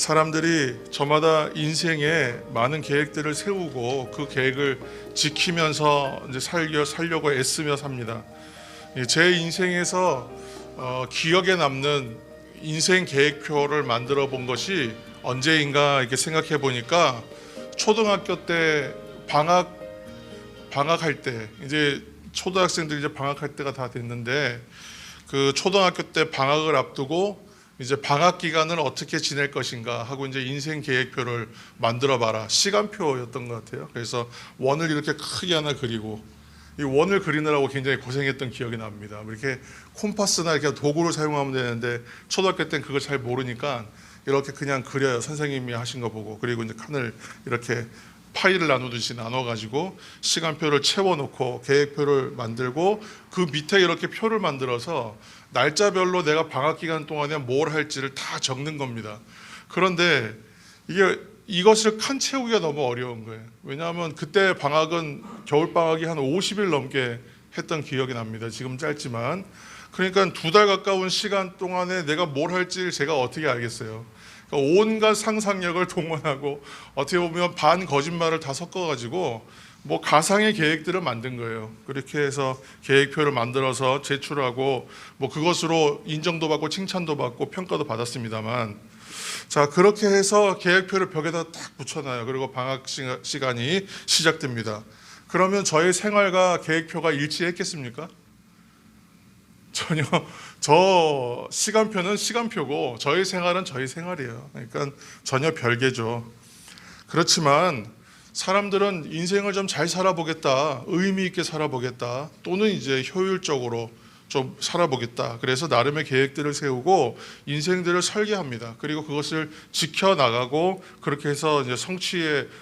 사람들이 저마다 인생에 많은 계획들을 세우고 그 계획을 지키면서 이제 살려고 애쓰며 삽니다. 제 인생에서 기억에 남는 인생 계획표를 만들어 본 것이 언제인가 이렇게 생각해 보니까 초등학교 때 방학할 때, 이제 초등학생들이 이제 방학할 때가 다 됐는데, 그 초등학교 때 방학을 앞두고 이제 방학 기간을 어떻게 지낼 것인가 하고 이제 인생 계획표를 만들어 봐라, 시간표였던 것 같아요. 그래서 원을 이렇게 크게 하나 그리고, 이 원을 그리느라고 굉장히 고생했던 기억이 납니다. 이렇게 콤파스나 이렇게 도구를 사용하면 되는데 초등학교 때는 그걸 잘 모르니까 이렇게 그냥 그려요. 선생님이 하신 거 보고. 그리고 이제 칸을 이렇게 파일을 나누듯이 나눠가지고 시간표를 채워놓고 계획표를 만들고, 그 밑에 이렇게 표를 만들어서 날짜별로 내가 방학 기간 동안에 뭘 할지를 다 적는 겁니다. 그런데 이것을 칸 채우기가 너무 어려운 거예요. 왜냐하면 그때 방학은 겨울방학이 한 50일 넘게 했던 기억이 납니다. 지금 짧지만. 그러니까 2달 가까운 시간 동안에 내가 뭘 할지 제가 어떻게 알겠어요. 그러니까 온갖 상상력을 동원하고 어떻게 보면 반 거짓말을 다 섞어가지고 뭐 가상의 계획들을 만든 거예요. 그렇게 해서 계획표를 만들어서 제출하고 뭐 그것으로 인정도 받고 칭찬도 받고 평가도 받았습니다만, 자, 그렇게 해서 계획표를 벽에다 딱 붙여놔요. 그리고 방학 시간이 시작됩니다. 그러면 저의 생활과 계획표가 일치했겠습니까? 전혀. 저 시간표는 시간표고 저희 생활은 저희 생활이에요. 그러니까 전혀 별개죠. 그렇지만 사람들은 인생을 좀 잘 살아보겠다, 의미 있게 살아보겠다, 또는 이제 효율적으로 좀 살아보겠다. 그래서 나름의 계획들을 세우고 인생들을 설계합니다. 그리고 그것을 지켜나가고 그렇게 해서 이제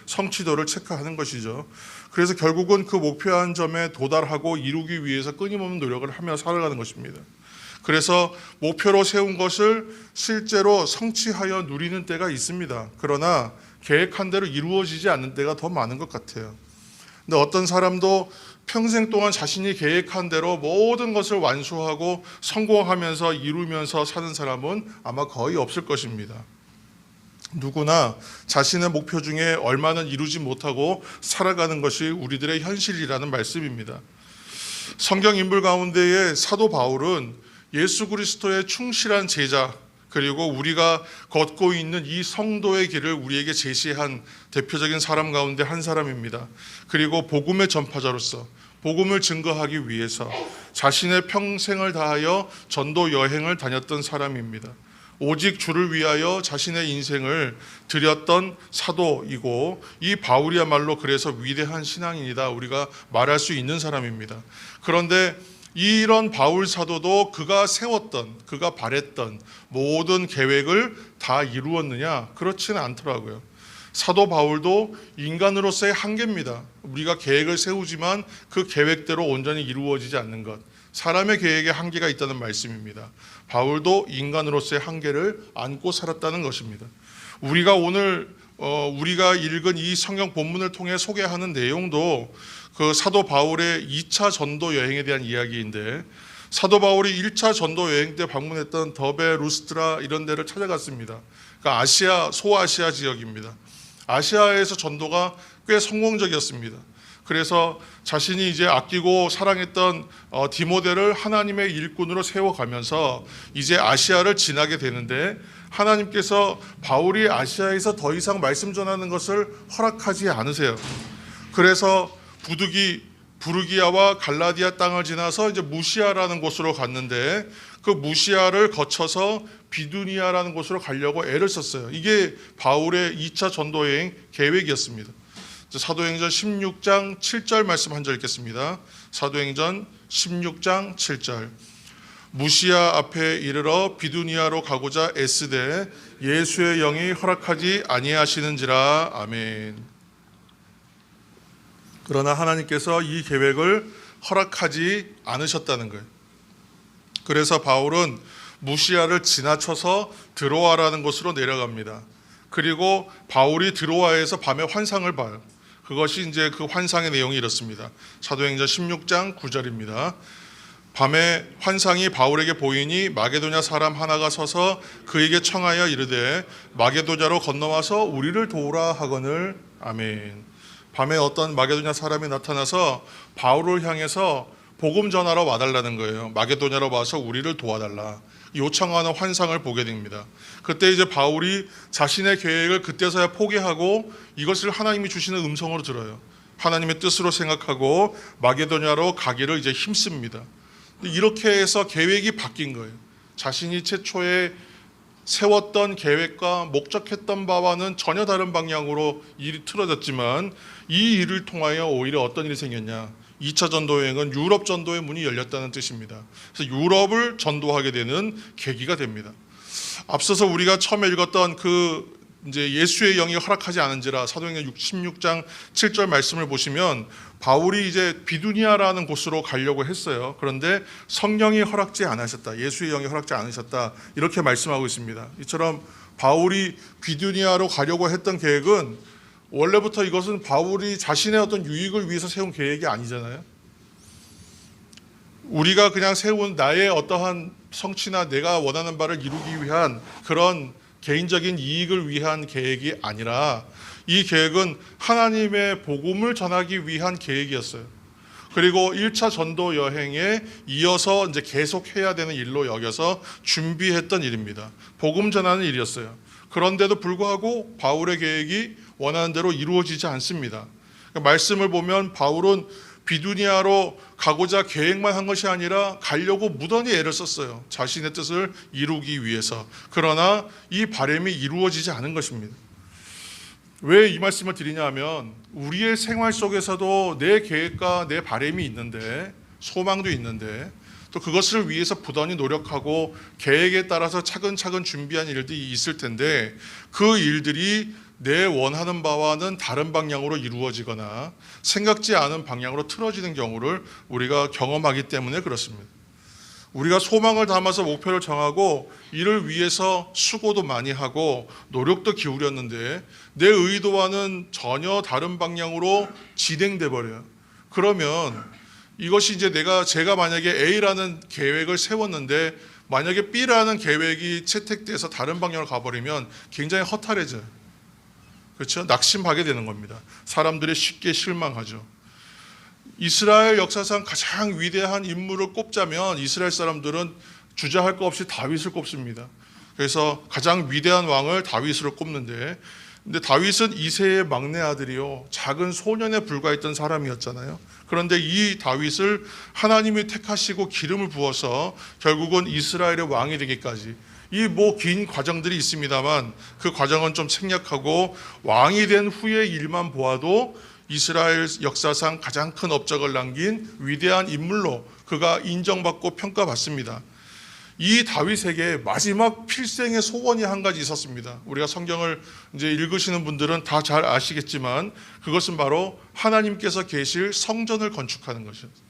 성취도를 체크하는 것이죠. 그래서 결국은 그 목표한 점에 도달하고 이루기 위해서 끊임없는 노력을 하며 살아가는 것입니다. 그래서 목표로 세운 것을 실제로 성취하여 누리는 때가 있습니다. 그러나 계획한 대로 이루어지지 않는 때가 더 많은 것 같아요. 근데 어떤 사람도 평생 동안 자신이 계획한 대로 모든 것을 완수하고 성공하면서 이루면서 사는 사람은 아마 거의 없을 것입니다. 누구나 자신의 목표 중에 얼마는 이루지 못하고 살아가는 것이 우리들의 현실이라는 말씀입니다. 성경 인물 가운데의 사도 바울은 예수 그리스도의 충실한 제자, 그리고 우리가 걷고 있는 이 성도의 길을 우리에게 제시한 대표적인 사람 가운데 한 사람입니다. 그리고 복음의 전파자로서 복음을 증거하기 위해서 자신의 평생을 다하여 전도 여행을 다녔던 사람입니다. 오직 주를 위하여 자신의 인생을 드렸던 사도이고, 이 바울이야말로 그래서 위대한 신앙인이다 우리가 말할 수 있는 사람입니다. 그런데 이런 바울 사도도 그가 세웠던, 그가 바랬던 모든 계획을 다 이루었느냐? 그렇지는 않더라고요. 사도 바울도 인간으로서의 한계입니다. 우리가 계획을 세우지만 그 계획대로 온전히 이루어지지 않는 것, 사람의 계획에 한계가 있다는 말씀입니다. 바울도 인간으로서의 한계를 안고 살았다는 것입니다. 우리가 오늘 우리가 읽은 이 성경 본문을 통해 소개하는 내용도 그 사도 바울의 2차 전도 여행에 대한 이야기인데, 사도 바울이 1차 전도 여행 때 방문했던 더베, 루스트라 이런 데를 찾아갔습니다. 그러니까 아시아, 소아시아 지역입니다. 아시아에서 전도가 꽤 성공적이었습니다. 그래서 자신이 이제 아끼고 사랑했던 디모데를 하나님의 일꾼으로 세워가면서 이제 아시아를 지나게 되는데, 하나님께서 바울이 아시아에서 더 이상 말씀 전하는 것을 허락하지 않으세요. 그래서 부르기아와 갈라디아 땅을 지나서 이제 무시아라는 곳으로 갔는데, 그 무시아를 거쳐서 비두니아라는 곳으로 가려고 애를 썼어요. 이게 바울의 2차 전도 여행 계획이었습니다. 사도행전 16장 7절 말씀 한 절 읽겠습니다. 사도행전 16장 7절. 무시아 앞에 이르러 비두니아로 가고자 애쓰되 예수의 영이 허락하지 아니하시는지라. 아멘. 그러나 하나님께서 이 계획을 허락하지 않으셨다는 거예요. 그래서 바울은 무시아를 지나쳐서 드로아라는 곳으로 내려갑니다. 그리고 바울이 드로아에서 밤에 환상을 봐요. 그것이 이제 그 환상의 내용이 이렇습니다. 사도행전 16장 9절입니다. 밤에 환상이 바울에게 보이니 마게도냐 사람 하나가 서서 그에게 청하여 이르되 마게도냐로 건너와서 우리를 도우라 하거늘. 아멘. 밤에 어떤 마게도냐 사람이 나타나서 바울을 향해서 복음 전하러 와달라는 거예요. 마게도냐로 와서 우리를 도와달라 요청하는 환상을 보게 됩니다. 그때 이제 바울이 자신의 계획을 그때서야 포기하고 이것을 하나님이 주시는 음성으로 들어요. 하나님의 뜻으로 생각하고 마게도냐로 가기를 이제 힘씁니다. 이렇게 해서 계획이 바뀐 거예요. 자신이 최초에 세웠던 계획과 목적했던 바와는 전혀 다른 방향으로 일이 틀어졌지만 이 일을 통하여 오히려 어떤 일이 생겼냐? 2차 전도 여행은 유럽 전도의 문이 열렸다는 뜻입니다. 그래서 유럽을 전도하게 되는 계기가 됩니다. 앞서서 우리가 처음에 읽었던 그 이제 예수의 영이 허락하지 않은지라 사도행전 16장 7절 말씀을 보시면 바울이 이제 비두니아라는 곳으로 가려고 했어요. 그런데 성령이 허락지 않으셨다. 예수의 영이 허락지 않으셨다. 이렇게 말씀하고 있습니다. 이처럼 바울이 비두니아로 가려고 했던 계획은 원래부터 이것은 바울이 자신의 어떤 유익을 위해서 세운 계획이 아니잖아요. 우리가 그냥 세운 나의 어떠한 성취나 내가 원하는 바를 이루기 위한 그런 개인적인 이익을 위한 계획이 아니라 이 계획은 하나님의 복음을 전하기 위한 계획이었어요. 그리고 1차 전도 여행에 이어서 이제 계속 해야 되는 일로 여겨서 준비했던 일입니다. 복음 전하는 일이었어요. 그런데도 불구하고 바울의 계획이 원하는 대로 이루어지지 않습니다. 말씀을 보면 바울은 비두니아로 가고자 계획만 한 것이 아니라 가려고 무던히 애를 썼어요. 자신의 뜻을 이루기 위해서. 그러나 이 바람이 이루어지지 않은 것입니다. 왜 이 말씀을 드리냐 하면 우리의 생활 속에서도 내 계획과 내 바람이 있는데 소망도 있는데 또 그것을 위해서 부단히 노력하고 계획에 따라서 차근차근 준비한 일들이 있을 텐데 그 일들이 내 원하는 바와는 다른 방향으로 이루어지거나 생각지 않은 방향으로 틀어지는 경우를 우리가 경험하기 때문에 그렇습니다. 우리가 소망을 담아서 목표를 정하고 이를 위해서 수고도 많이 하고 노력도 기울였는데 내 의도와는 전혀 다른 방향으로 진행돼 버려요. 그러면 이것이 이제 제가 만약에 A라는 계획을 세웠는데 만약에 B라는 계획이 채택돼서 다른 방향으로 가버리면 굉장히 허탈해져요. 그렇죠? 낙심하게 되는 겁니다. 사람들이 쉽게 실망하죠. 이스라엘 역사상 가장 위대한 인물을 꼽자면 이스라엘 사람들은 주저할 거 없이 다윗을 꼽습니다. 그래서 가장 위대한 왕을 다윗으로 꼽는데 근데 다윗은 이새의 막내 아들이요 작은 소년에 불과했던 사람이었잖아요. 그런데 이 다윗을 하나님이 택하시고 기름을 부어서 결국은 이스라엘의 왕이 되기까지 이 긴 과정들이 있습니다만 그 과정은 좀 생략하고 왕이 된 후의 일만 보아도 이스라엘 역사상 가장 큰 업적을 남긴 위대한 인물로 그가 인정받고 평가받습니다. 이 다윗에게 마지막 필생의 소원이 한 가지 있었습니다. 우리가 성경을 이제 읽으시는 분들은 다 잘 아시겠지만 그것은 바로 하나님께서 계실 성전을 건축하는 것이었어요.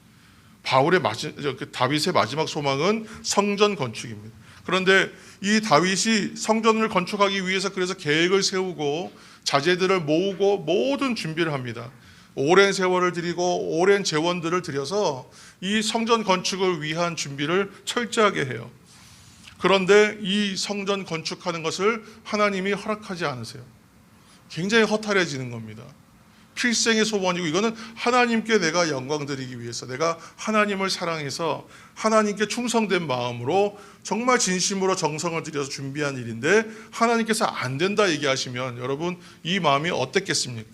다윗의 마지막 소망은 성전 건축입니다. 그런데 이 다윗이 성전을 건축하기 위해서 그래서 계획을 세우고 자재들을 모으고 모든 준비를 합니다. 오랜 세월을 들이고 오랜 재원들을 들여서 이 성전 건축을 위한 준비를 철저하게 해요. 그런데 이 성전 건축하는 것을 하나님이 허락하지 않으세요. 굉장히 허탈해지는 겁니다. 필생의 소원이고 이거는 하나님께 내가 영광 드리기 위해서 내가 하나님을 사랑해서 하나님께 충성된 마음으로 정말 진심으로 정성을 들여서 준비한 일인데 하나님께서 안 된다 얘기하시면 여러분 이 마음이 어땠겠습니까?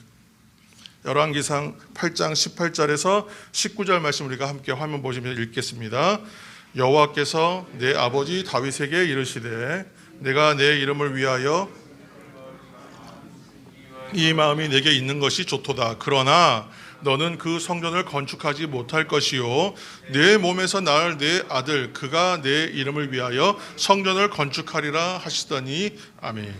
열왕기상 8장 18절에서 19절 말씀 우리가 함께 화면 보시면 읽겠습니다. 여호와께서 내 아버지 다윗에게 이르시되 내가 내 이름을 위하여 이 마음이 내게 있는 것이 좋도다. 그러나 너는 그 성전을 건축하지 못할 것이요 내 몸에서 낳을 내 아들 그가 내 이름을 위하여 성전을 건축하리라 하시더니 아멘.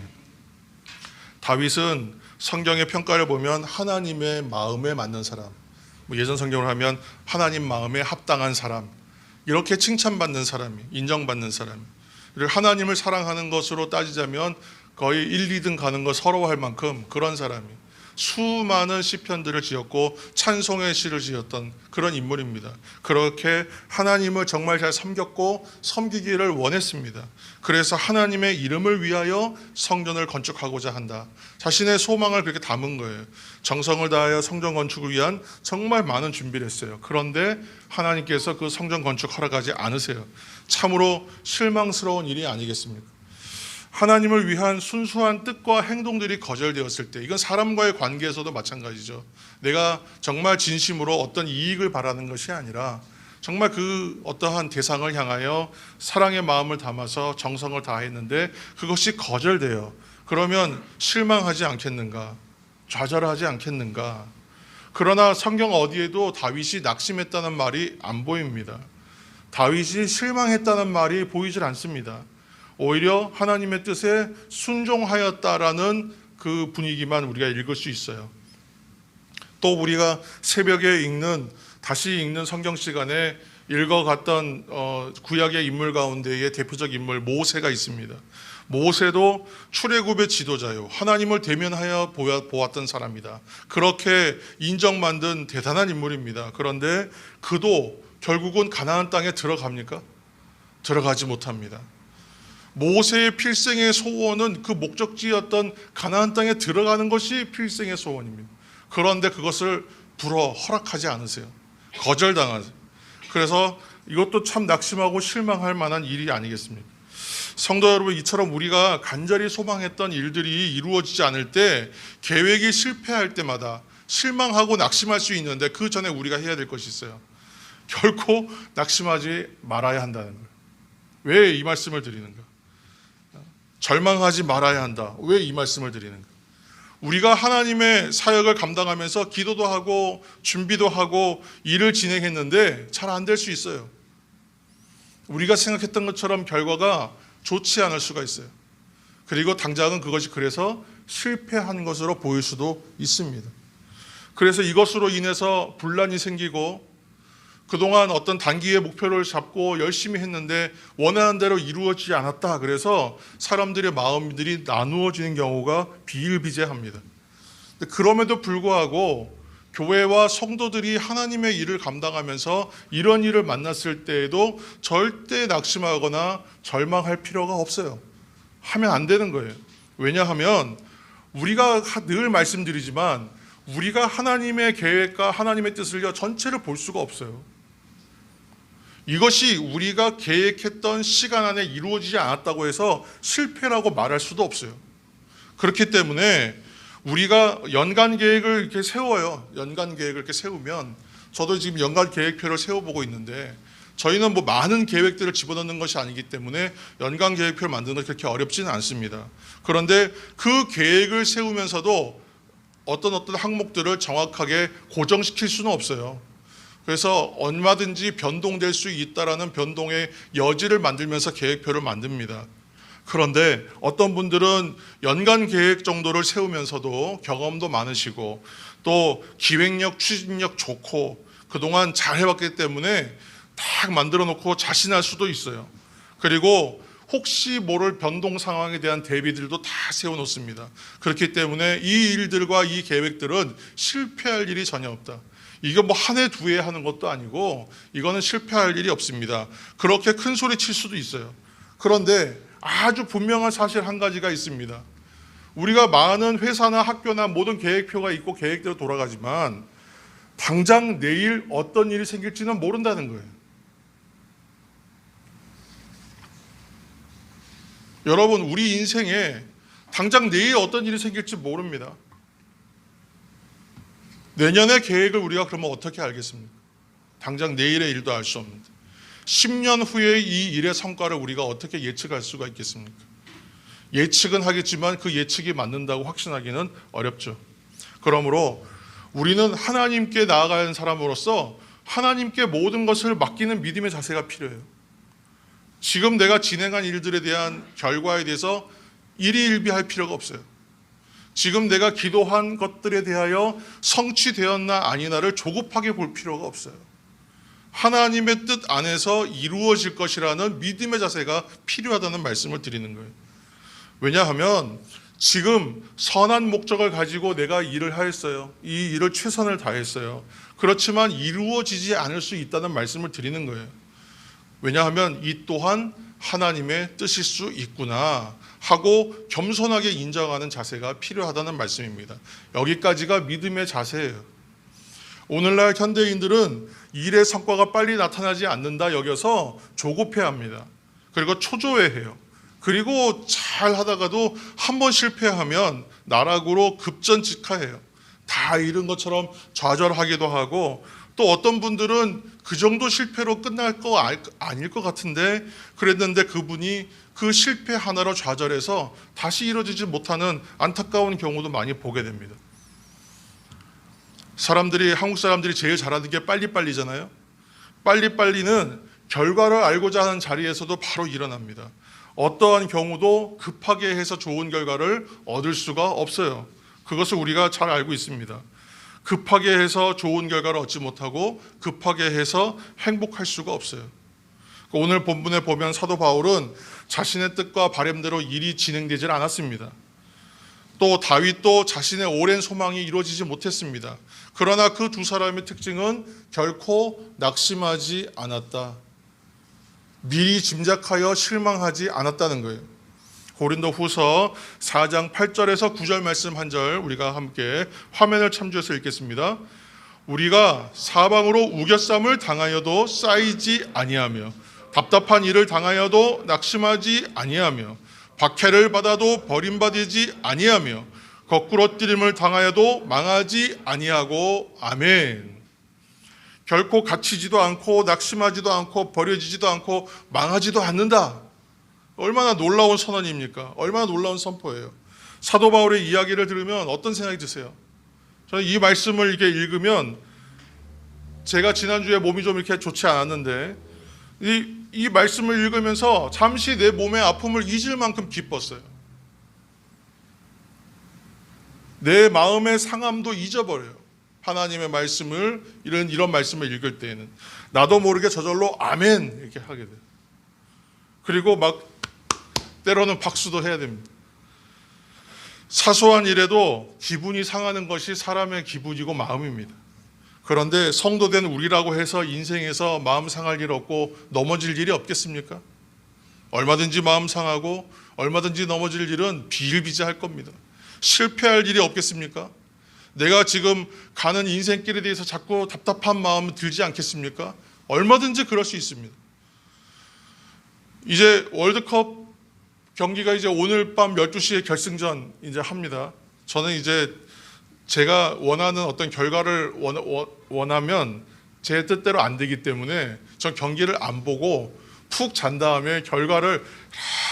다윗은 성경의 평가를 보면 하나님의 마음에 맞는 사람, 예전 성경을 하면 하나님 마음에 합당한 사람, 이렇게 칭찬받는 사람이, 인정받는 사람이, 그리고 하나님을 사랑하는 것으로 따지자면 거의 1, 2등 가는 거 서러워할 만큼 그런 사람이, 수많은 시편들을 지었고 찬송의 시를 지었던 그런 인물입니다. 그렇게 하나님을 정말 잘 섬겼고 섬기기를 원했습니다. 그래서 하나님의 이름을 위하여 성전을 건축하고자 한다. 자신의 소망을 그렇게 담은 거예요. 정성을 다하여 성전 건축을 위한 정말 많은 준비를 했어요. 그런데 하나님께서 그 성전 건축 허락하지 않으세요. 참으로 실망스러운 일이 아니겠습니까? 하나님을 위한 순수한 뜻과 행동들이 거절되었을 때, 이건 사람과의 관계에서도 마찬가지죠. 내가 정말 진심으로 어떤 이익을 바라는 것이 아니라 정말 그 어떠한 대상을 향하여 사랑의 마음을 담아서 정성을 다했는데 그것이 거절돼요. 그러면 실망하지 않겠는가? 좌절하지 않겠는가? 그러나 성경 어디에도 다윗이 낙심했다는 말이 안 보입니다. 다윗이 실망했다는 말이 보이질 않습니다. 오히려 하나님의 뜻에 순종하였다라는 그 분위기만 우리가 읽을 수 있어요. 또 우리가 새벽에 다시 읽는 성경 시간에 읽어갔던 구약의 인물 가운데의 대표적 인물 모세가 있습니다. 모세도 출애굽의 지도자요, 하나님을 대면하여 보았던 사람이다. 그렇게 인정받은 대단한 인물입니다. 그런데 그도 결국은 가나안 땅에 들어갑니까? 들어가지 못합니다. 모세의 필생의 소원은 그 목적지였던 가나안 땅에 들어가는 것이 필생의 소원입니다. 그런데 그것을 허락하지 않으세요. 거절당하세요. 그래서 이것도 참 낙심하고 실망할 만한 일이 아니겠습니까? 성도 여러분, 이처럼 우리가 간절히 소망했던 일들이 이루어지지 않을 때, 계획이 실패할 때마다 실망하고 낙심할 수 있는데 그 전에 우리가 해야 될 것이 있어요. 결코 낙심하지 말아야 한다는 거예요. 왜 이 말씀을 드리는가? 절망하지 말아야 한다. 왜 이 말씀을 드리는가? 우리가 하나님의 사역을 감당하면서 기도도 하고 준비도 하고 일을 진행했는데 잘 안 될 수 있어요. 우리가 생각했던 것처럼 결과가 좋지 않을 수가 있어요. 그리고 당장은 그것이 그래서 실패한 것으로 보일 수도 있습니다. 그래서 이것으로 인해서 분란이 생기고, 그동안 어떤 단기의 목표를 잡고 열심히 했는데 원하는 대로 이루어지지 않았다. 그래서 사람들의 마음들이 나누어지는 경우가 비일비재합니다. 그럼에도 불구하고 교회와 성도들이 하나님의 일을 감당하면서 이런 일을 만났을 때에도 절대 낙심하거나 절망할 필요가 없어요. 하면 안 되는 거예요. 왜냐하면 우리가 늘 말씀드리지만 우리가 하나님의 계획과 하나님의 뜻을 전체를 볼 수가 없어요. 이것이 우리가 계획했던 시간 안에 이루어지지 않았다고 해서 실패라고 말할 수도 없어요. 그렇기 때문에 우리가 연간 계획을 이렇게 세워요. 연간 계획을 이렇게 세우면, 저도 지금 연간 계획표를 세워보고 있는데, 저희는 많은 계획들을 집어넣는 것이 아니기 때문에 연간 계획표를 만드는 것이 그렇게 어렵지는 않습니다. 그런데 그 계획을 세우면서도 어떤 항목들을 정확하게 고정시킬 수는 없어요. 그래서 얼마든지 변동될 수 있다라는 변동의 여지를 만들면서 계획표를 만듭니다. 그런데 어떤 분들은 연간 계획 정도를 세우면서도 경험도 많으시고 또 기획력, 추진력 좋고 그동안 잘 해왔기 때문에 딱 만들어 놓고 자신할 수도 있어요. 그리고 혹시 모를 변동 상황에 대한 대비들도 다 세워놓습니다. 그렇기 때문에 이 일들과 이 계획들은 실패할 일이 전혀 없다. 이거 한 해, 두 해 하는 것도 아니고 이거는 실패할 일이 없습니다. 그렇게 큰 소리 칠 수도 있어요. 그런데 아주 분명한 사실 한 가지가 있습니다. 우리가 많은 회사나 학교나 모든 계획표가 있고 계획대로 돌아가지만 당장 내일 어떤 일이 생길지는 모른다는 거예요. 여러분, 우리 인생에 당장 내일 어떤 일이 생길지 모릅니다. 내년의 계획을 우리가 그러면 어떻게 알겠습니까? 당장 내일의 일도 알 수 없는데 10년 후에 이 일의 성과를 우리가 어떻게 예측할 수가 있겠습니까? 예측은 하겠지만 그 예측이 맞는다고 확신하기는 어렵죠. 그러므로 우리는 하나님께 나아가는 사람으로서 하나님께 모든 것을 맡기는 믿음의 자세가 필요해요. 지금 내가 진행한 일들에 대한 결과에 대해서 일희일비할 필요가 없어요. 지금 내가 기도한 것들에 대하여 성취되었나 아니나를 조급하게 볼 필요가 없어요. 하나님의 뜻 안에서 이루어질 것이라는 믿음의 자세가 필요하다는 말씀을 드리는 거예요. 왜냐하면 지금 선한 목적을 가지고 내가 일을 하였어요. 이 일을 최선을 다했어요. 그렇지만 이루어지지 않을 수 있다는 말씀을 드리는 거예요. 왜냐하면 이 또한 하나님의 뜻일 수 있구나 하고 겸손하게 인정하는 자세가 필요하다는 말씀입니다. 여기까지가 믿음의 자세예요. 오늘날 현대인들은 일의 성과가 빨리 나타나지 않는다 여겨서 조급해합니다. 그리고 초조해해요. 그리고 잘 하다가도 한 번 실패하면 나락으로 급전직하해요. 다 잃은 것처럼 좌절하기도 하고, 또 어떤 분들은 그 정도 실패로 끝날 거 아닐 것 같은데 그랬는데 그분이 그 실패 하나로 좌절해서 다시 이루어지지 못하는 안타까운 경우도 많이 보게 됩니다. 한국 사람들이 제일 잘하는 게 빨리빨리잖아요. 빨리빨리는 결과를 알고자 하는 자리에서도 바로 일어납니다. 어떠한 경우도 급하게 해서 좋은 결과를 얻을 수가 없어요. 그것을 우리가 잘 알고 있습니다. 급하게 해서 좋은 결과를 얻지 못하고 급하게 해서 행복할 수가 없어요. 오늘 본문에 보면 사도 바울은 자신의 뜻과 바람대로 일이 진행되질 않았습니다. 또 다윗도 자신의 오랜 소망이 이루어지지 못했습니다. 그러나 그 두 사람의 특징은 결코 낙심하지 않았다. 미리 짐작하여 실망하지 않았다는 거예요. 고린도후서 4장 8절에서 9절 말씀 한 절 우리가 함께 화면을 참조해서 읽겠습니다. 우리가 사방으로 우겨쌈을 당하여도 쌓이지 아니하며 답답한 일을 당하여도 낙심하지 아니하며 박해를 받아도 버림받지 아니하며 거꾸로 뛰림을 당하여도 망하지 아니하고 아멘. 결코 갇히지도 않고 낙심하지도 않고 버려지지도 않고 망하지도 않는다. 얼마나 놀라운 선언입니까? 얼마나 놀라운 선포예요. 사도 바울의 이야기를 들으면 어떤 생각이 드세요? 저는 이 말씀을 이렇게 읽으면, 제가 지난주에 몸이 좀 이렇게 좋지 않았는데 이 말씀을 읽으면서 잠시 내 몸의 아픔을 잊을 만큼 기뻤어요. 내 마음의 상함도 잊어버려요. 하나님의 말씀을 이런 말씀을 읽을 때에는 나도 모르게 저절로 아멘 이렇게 하게 돼요. 그리고 막 때로는 박수도 해야 됩니다. 사소한 일에도 기분이 상하는 것이 사람의 기분이고 마음입니다. 그런데 성도된 우리라고 해서 인생에서 마음 상할 일 없고 넘어질 일이 없겠습니까? 얼마든지 마음 상하고 얼마든지 넘어질 일은 비일비재할 겁니다. 실패할 일이 없겠습니까? 내가 지금 가는 인생길에 대해서 자꾸 답답한 마음이 들지 않겠습니까? 얼마든지 그럴 수 있습니다. 이제 월드컵 경기가 이제 오늘 밤 12시에 결승전 이제 합니다. 저는 이제 제가 원하는 어떤 결과를 원하면 제 뜻대로 안 되기 때문에 전 경기를 안 보고 푹 잔 다음에 결과를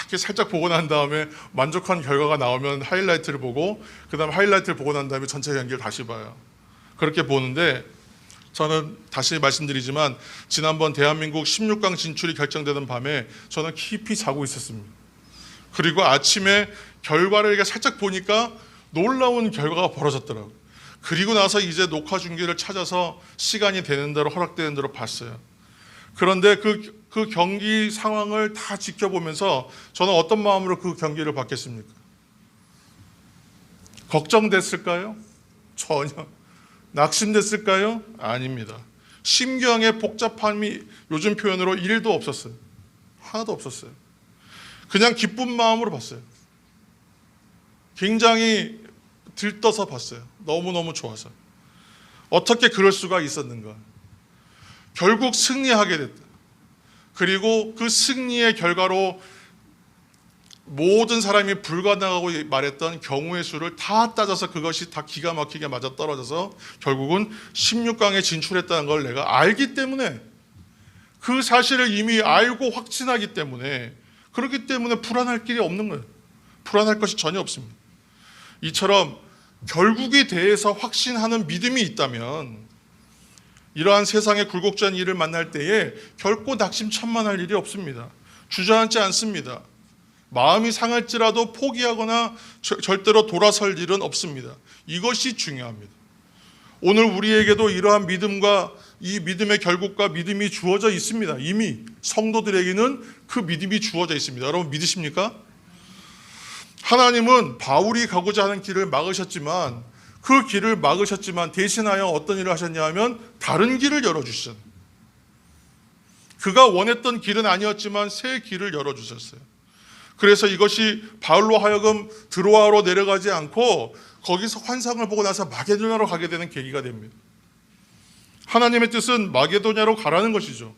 이렇게 살짝 보고 난 다음에 만족한 결과가 나오면 하이라이트를 보고, 그 다음에 하이라이트를 보고 난 다음에 전체 경기를 다시 봐요. 그렇게 보는데, 저는 다시 말씀드리지만 지난번 대한민국 16강 진출이 결정되는 밤에 저는 깊이 자고 있었습니다. 그리고 아침에 결과를 이렇게 살짝 보니까 놀라운 결과가 벌어졌더라고요. 그리고 나서 이제 녹화 중계를 찾아서 시간이 되는 대로 허락되는 대로 봤어요. 그런데 그 경기 상황을 다 지켜보면서 저는 어떤 마음으로 그 경기를 봤겠습니까? 걱정됐을까요? 전혀. 낙심됐을까요? 아닙니다. 심경의 복잡함이 요즘 표현으로 1도 없었어요. 하나도 없었어요. 그냥 기쁜 마음으로 봤어요. 굉장히 들떠서 봤어요. 너무너무 좋아서. 어떻게 그럴 수가 있었는가. 결국 승리하게 됐다. 그리고 그 승리의 결과로 모든 사람이 불가능하고 말했던 경우의 수를 다 따져서 그것이 다 기가 막히게 맞아떨어져서 결국은 16강에 진출했다는 걸 내가 알기 때문에, 그 사실을 이미 알고 확신하기 때문에, 그렇기 때문에 불안할 길이 없는 거예요. 불안할 것이 전혀 없습니다. 이처럼 결국에 대해서 확신하는 믿음이 있다면 이러한 세상의 굴곡진 일을 만날 때에 결코 낙심천만할 일이 없습니다. 주저앉지 않습니다. 마음이 상할지라도 포기하거나 절대로 돌아설 일은 없습니다. 이것이 중요합니다. 오늘 우리에게도 이러한 믿음과 이 믿음의 결국과 믿음이 주어져 있습니다. 이미 성도들에게는 그 믿음이 주어져 있습니다. 여러분 믿으십니까? 하나님은 바울이 가고자 하는 길을 막으셨지만 그 길을 막으셨지만 대신하여 어떤 일을 하셨냐 하면 다른 길을 열어주셨어요. 그가 원했던 길은 아니었지만 새 길을 열어주셨어요. 그래서 이것이 바울로 하여금 드로아로 내려가지 않고 거기서 환상을 보고 나서 마게도냐로 가게 되는 계기가 됩니다. 하나님의 뜻은 마게도냐로 가라는 것이죠.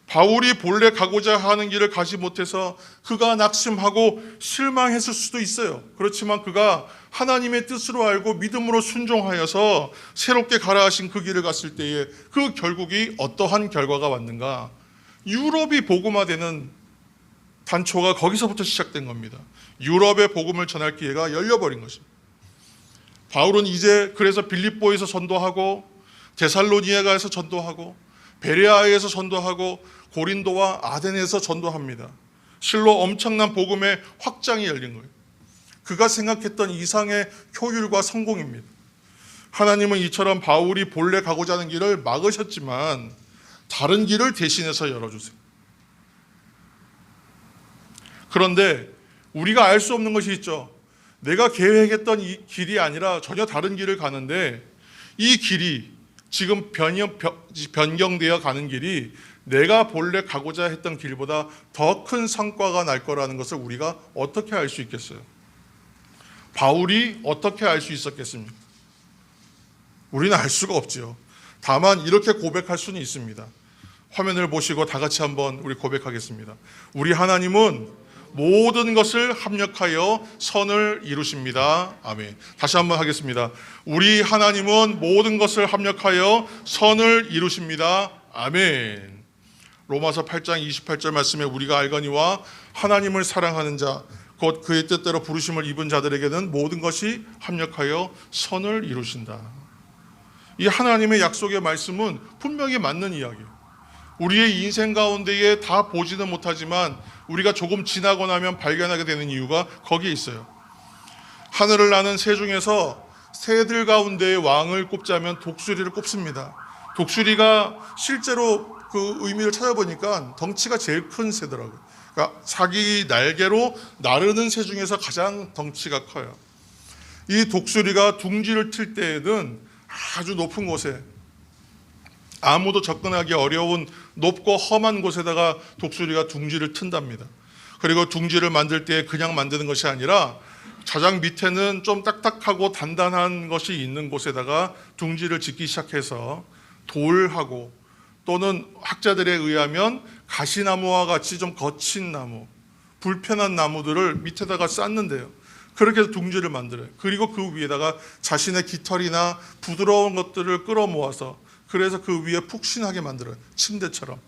바울이 본래 가고자 하는 길을 가지 못해서 그가 낙심하고 실망했을 수도 있어요. 그렇지만 그가 하나님의 뜻으로 알고 믿음으로 순종하여서 새롭게 가라 하신 그 길을 갔을 때에 그 결국이 어떠한 결과가 왔는가? 유럽이 복음화되는 단초가 거기서부터 시작된 겁니다. 유럽의 복음을 전할 기회가 열려버린 것입니다. 바울은 이제 그래서 빌립보에서 전도하고 데살로니가에서 전도하고 베레아에서 전도하고 고린도와 아덴에서 전도합니다. 실로 엄청난 복음의 확장이 열린 거예요. 그가 생각했던 이상의 효율과 성공입니다. 하나님은 이처럼 바울이 본래 가고자 하는 길을 막으셨지만 다른 길을 대신해서 열어주세요. 그런데 우리가 알 수 없는 것이 있죠. 내가 계획했던 이 길이 아니라 전혀 다른 길을 가는데 이 길이 지금 변경되어 가는 길이 내가 본래 가고자 했던 길보다 더 큰 성과가 날 거라는 것을 우리가 어떻게 알 수 있겠어요? 바울이 어떻게 알 수 있었겠습니까? 우리는 알 수가 없지요. 다만 이렇게 고백할 수는 있습니다. 화면을 보시고 다 같이 한번 우리 고백하겠습니다. 우리 하나님은 모든 것을 합력하여 선을 이루십니다. 아멘. 다시 한번 하겠습니다. 우리 하나님은 모든 것을 합력하여 선을 이루십니다. 아멘. 로마서 8장 28절 말씀에 우리가 알거니와 하나님을 사랑하는 자 곧 그의 뜻대로 부르심을 입은 자들에게는 모든 것이 합력하여 선을 이루신다. 이 하나님의 약속의 말씀은 분명히 맞는 이야기예요. 우리의 인생 가운데에 다 보지는 못하지만 우리가 조금 지나고 나면 발견하게 되는 이유가 거기에 있어요. 하늘을 나는 새 중에서 새들 가운데의 왕을 꼽자면 독수리를 꼽습니다. 독수리가 실제로 그 의미를 찾아보니까 덩치가 제일 큰 새더라고요. 그러니까 자기 날개로 나르는 새 중에서 가장 덩치가 커요. 이 독수리가 둥지를 틀 때에는 아주 높은 곳에 아무도 접근하기 어려운 높고 험한 곳에다가 독수리가 둥지를 튼답니다. 그리고 둥지를 만들 때 그냥 만드는 것이 아니라 가장 밑에는 좀 딱딱하고 단단한 것이 있는 곳에다가 둥지를 짓기 시작해서 돌하고 또는 학자들에 의하면 가시나무와 같이 좀 거친 나무, 불편한 나무들을 밑에다가 쌓는데요. 그렇게 해서 둥지를 만들어요. 그리고 그 위에다가 자신의 깃털이나 부드러운 것들을 끌어모아서 그래서 그 위에 푹신하게 만들어요. 침대처럼.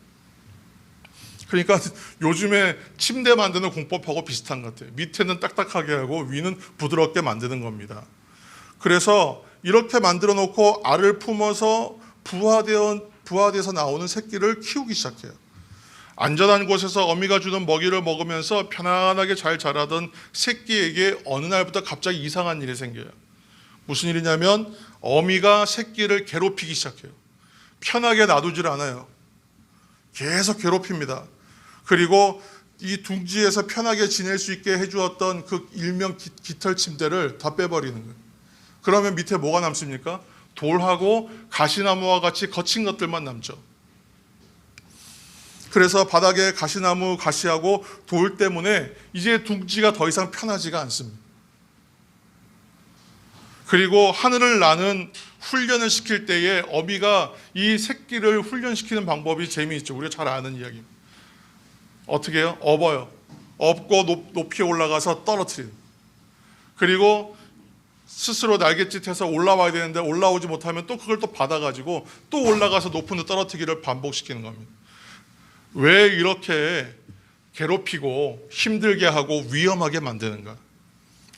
그러니까 요즘에 침대 만드는 공법하고 비슷한 것 같아요. 밑에는 딱딱하게 하고 위는 부드럽게 만드는 겁니다. 그래서 이렇게 만들어 놓고 알을 품어서 부화돼서 나오는 새끼를 키우기 시작해요. 안전한 곳에서 어미가 주는 먹이를 먹으면서 편안하게 잘 자라던 새끼에게 어느 날부터 갑자기 이상한 일이 생겨요. 무슨 일이냐면 어미가 새끼를 괴롭히기 시작해요. 편하게 놔두질 않아요. 계속 괴롭힙니다. 그리고 이 둥지에서 편하게 지낼 수 있게 해주었던 그 일명 깃털 침대를 다 빼버리는 거예요. 그러면 밑에 뭐가 남습니까? 돌하고 가시나무와 같이 거친 것들만 남죠. 그래서 바닥에 가시나무, 가시하고 돌 때문에 이제 둥지가 더 이상 편하지가 않습니다. 그리고 하늘을 나는 훈련을 시킬 때에 어미가 이 새끼를 훈련시키는 방법이 재미있죠. 우리가 잘 아는 이야기입니다. 어떻게 해요? 업어요. 업고 높이 올라가서 떨어뜨리는. 그리고 스스로 날갯짓해서 올라와야 되는데 올라오지 못하면 또 그걸 또 받아가지고 또 올라가서 높은 데 떨어뜨리기를 반복시키는 겁니다. 왜 이렇게 괴롭히고 힘들게 하고 위험하게 만드는가?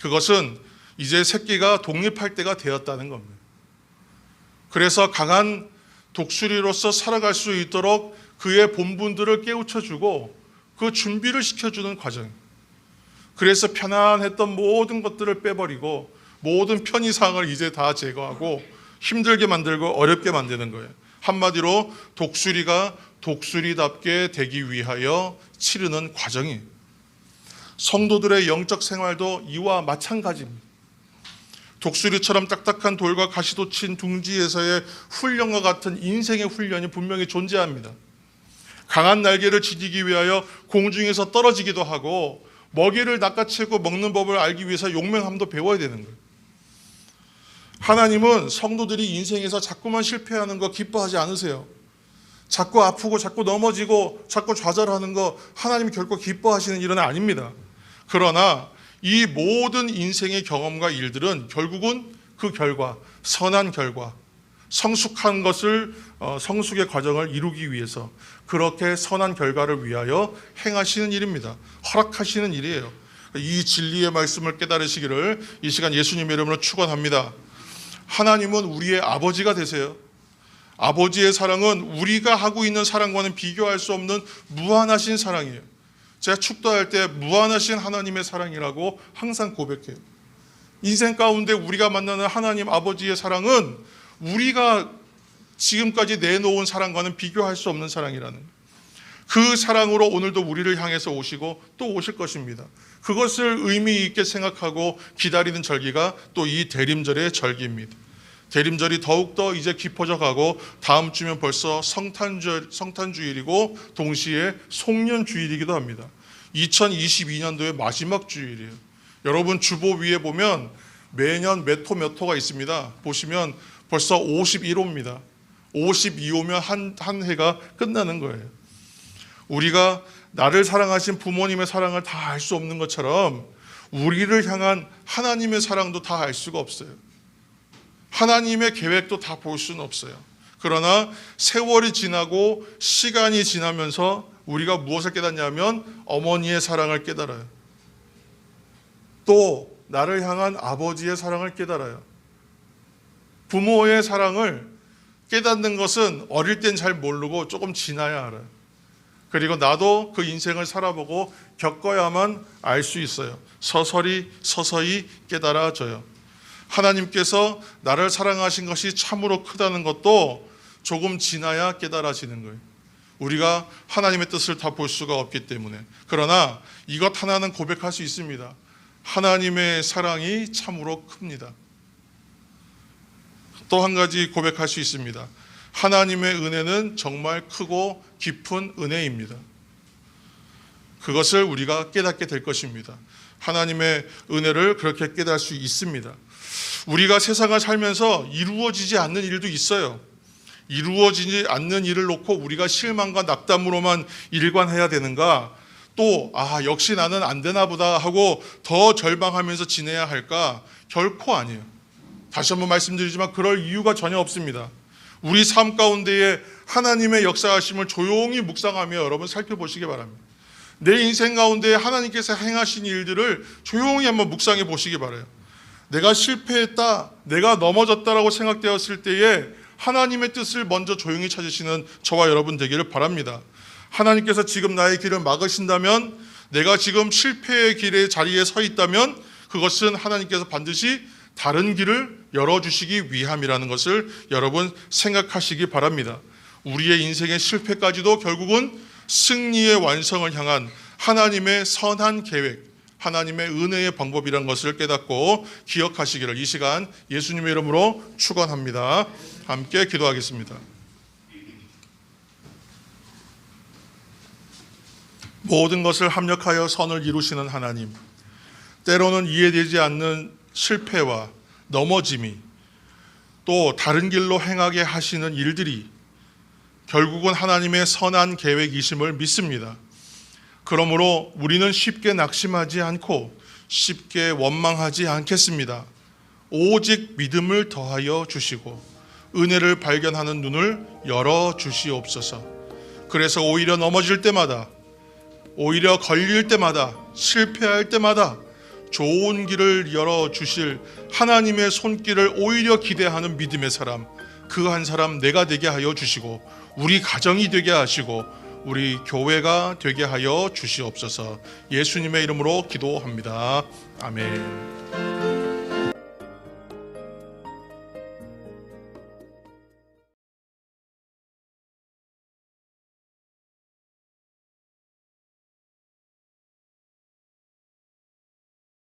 그것은 이제 새끼가 독립할 때가 되었다는 겁니다. 그래서 강한 독수리로서 살아갈 수 있도록 그의 본분들을 깨우쳐주고 그 준비를 시켜주는 과정입니다. 그래서 편안했던 모든 것들을 빼버리고 모든 편의사항을 이제 다 제거하고 힘들게 만들고 어렵게 만드는 거예요. 한마디로 독수리가 독수리답게 되기 위하여 치르는 과정이에요. 성도들의 영적 생활도 이와 마찬가지입니다. 독수리처럼 딱딱한 돌과 가시도 친 둥지에서의 훈련과 같은 인생의 훈련이 분명히 존재합니다. 강한 날개를 지니기 위하여 공중에서 떨어지기도 하고 먹이를 낚아채고 먹는 법을 알기 위해서 용맹함도 배워야 되는 거예요. 하나님은 성도들이 인생에서 자꾸만 실패하는 거 기뻐하지 않으세요. 자꾸 아프고 자꾸 넘어지고 자꾸 좌절하는 거 하나님이 결코 기뻐하시는 일은 아닙니다. 그러나 이 모든 인생의 경험과 일들은 결국은 그 결과, 선한 결과, 성숙한 것을 성숙의 과정을 이루기 위해서 그렇게 선한 결과를 위하여 행하시는 일입니다. 허락하시는 일이에요. 이 진리의 말씀을 깨달으시기를 이 시간 예수님의 이름으로 축원합니다. 하나님은 우리의 아버지가 되세요. 아버지의 사랑은 우리가 하고 있는 사랑과는 비교할 수 없는 무한하신 사랑이에요. 제가 축도할 때 무한하신 하나님의 사랑이라고 항상 고백해요. 인생 가운데 우리가 만나는 하나님 아버지의 사랑은 우리가 지금까지 내놓은 사랑과는 비교할 수 없는 사랑이라는 그 사랑으로 오늘도 우리를 향해서 오시고 또 오실 것입니다. 그것을 의미 있게 생각하고 기다리는 절기가 또 이 대림절의 절기입니다. 대림절이 더욱더 이제 깊어져 가고 다음 주면 벌써 성탄주일이고 동시에 송년주일이기도 합니다. 2022년도의 마지막 주일이에요. 여러분 주보 위에 보면 매년 몇 호가 있습니다. 보시면 벌써 51호입니다. 52호면 한 해가 끝나는 거예요. 우리가 나를 사랑하신 부모님의 사랑을 다 알 수 없는 것처럼 우리를 향한 하나님의 사랑도 다 알 수가 없어요. 하나님의 계획도 다 볼 수는 없어요. 그러나 세월이 지나고 시간이 지나면서 우리가 무엇을 깨닫냐면 어머니의 사랑을 깨달아요. 또 나를 향한 아버지의 사랑을 깨달아요. 부모의 사랑을 깨닫는 것은 어릴 땐 잘 모르고 조금 지나야 알아요. 그리고 나도 그 인생을 살아보고 겪어야만 알 수 있어요. 서서히 깨달아져요. 하나님께서 나를 사랑하신 것이 참으로 크다는 것도 조금 지나야 깨달아지는 거예요. 우리가 하나님의 뜻을 다 볼 수가 없기 때문에. 그러나 이것 하나는 고백할 수 있습니다. 하나님의 사랑이 참으로 큽니다. 또 한 가지 고백할 수 있습니다. 하나님의 은혜는 정말 크고 깊은 은혜입니다. 그것을 우리가 깨닫게 될 것입니다. 하나님의 은혜를 그렇게 깨달을 수 있습니다. 우리가 세상을 살면서 이루어지지 않는 일도 있어요. 이루어지지 않는 일을 놓고 우리가 실망과 낙담으로만 일관해야 되는가? 또 역시 나는 안 되나 보다 하고 더 절망하면서 지내야 할까? 결코 아니에요. 다시 한번 말씀드리지만 그럴 이유가 전혀 없습니다. 우리 삶 가운데에 하나님의 역사하심을 조용히 묵상하며 여러분 살펴보시기 바랍니다. 내 인생 가운데 하나님께서 행하신 일들을 조용히 한번 묵상해 보시기 바라요. 내가 실패했다, 내가 넘어졌다라고 생각되었을 때에 하나님의 뜻을 먼저 조용히 찾으시는 저와 여러분 되기를 바랍니다. 하나님께서 지금 나의 길을 막으신다면, 내가 지금 실패의 길의 자리에 서 있다면 그것은 하나님께서 반드시 다른 길을 열어주시기 위함이라는 것을 여러분 생각하시기 바랍니다. 우리의 인생의 실패까지도 결국은 승리의 완성을 향한 하나님의 선한 계획, 하나님의 은혜의 방법이라는 것을 깨닫고 기억하시기를 이 시간 예수님의 이름으로 축원합니다. 함께 기도하겠습니다. 모든 것을 합력하여 선을 이루시는 하나님, 때로는 이해되지 않는 실패와 넘어짐이 또 다른 길로 행하게 하시는 일들이 결국은 하나님의 선한 계획이심을 믿습니다. 그러므로 우리는 쉽게 낙심하지 않고 쉽게 원망하지 않겠습니다. 오직 믿음을 더하여 주시고 은혜를 발견하는 눈을 열어 주시옵소서. 그래서 오히려 넘어질 때마다, 오히려 걸릴 때마다, 실패할 때마다 좋은 길을 열어주실 하나님의 손길을 오히려 기대하는 믿음의 사람, 그 한 사람 내가 되게 하여 주시고 우리 가정이 되게 하시고 우리 교회가 되게 하여 주시옵소서. 예수님의 이름으로 기도합니다. 아멘.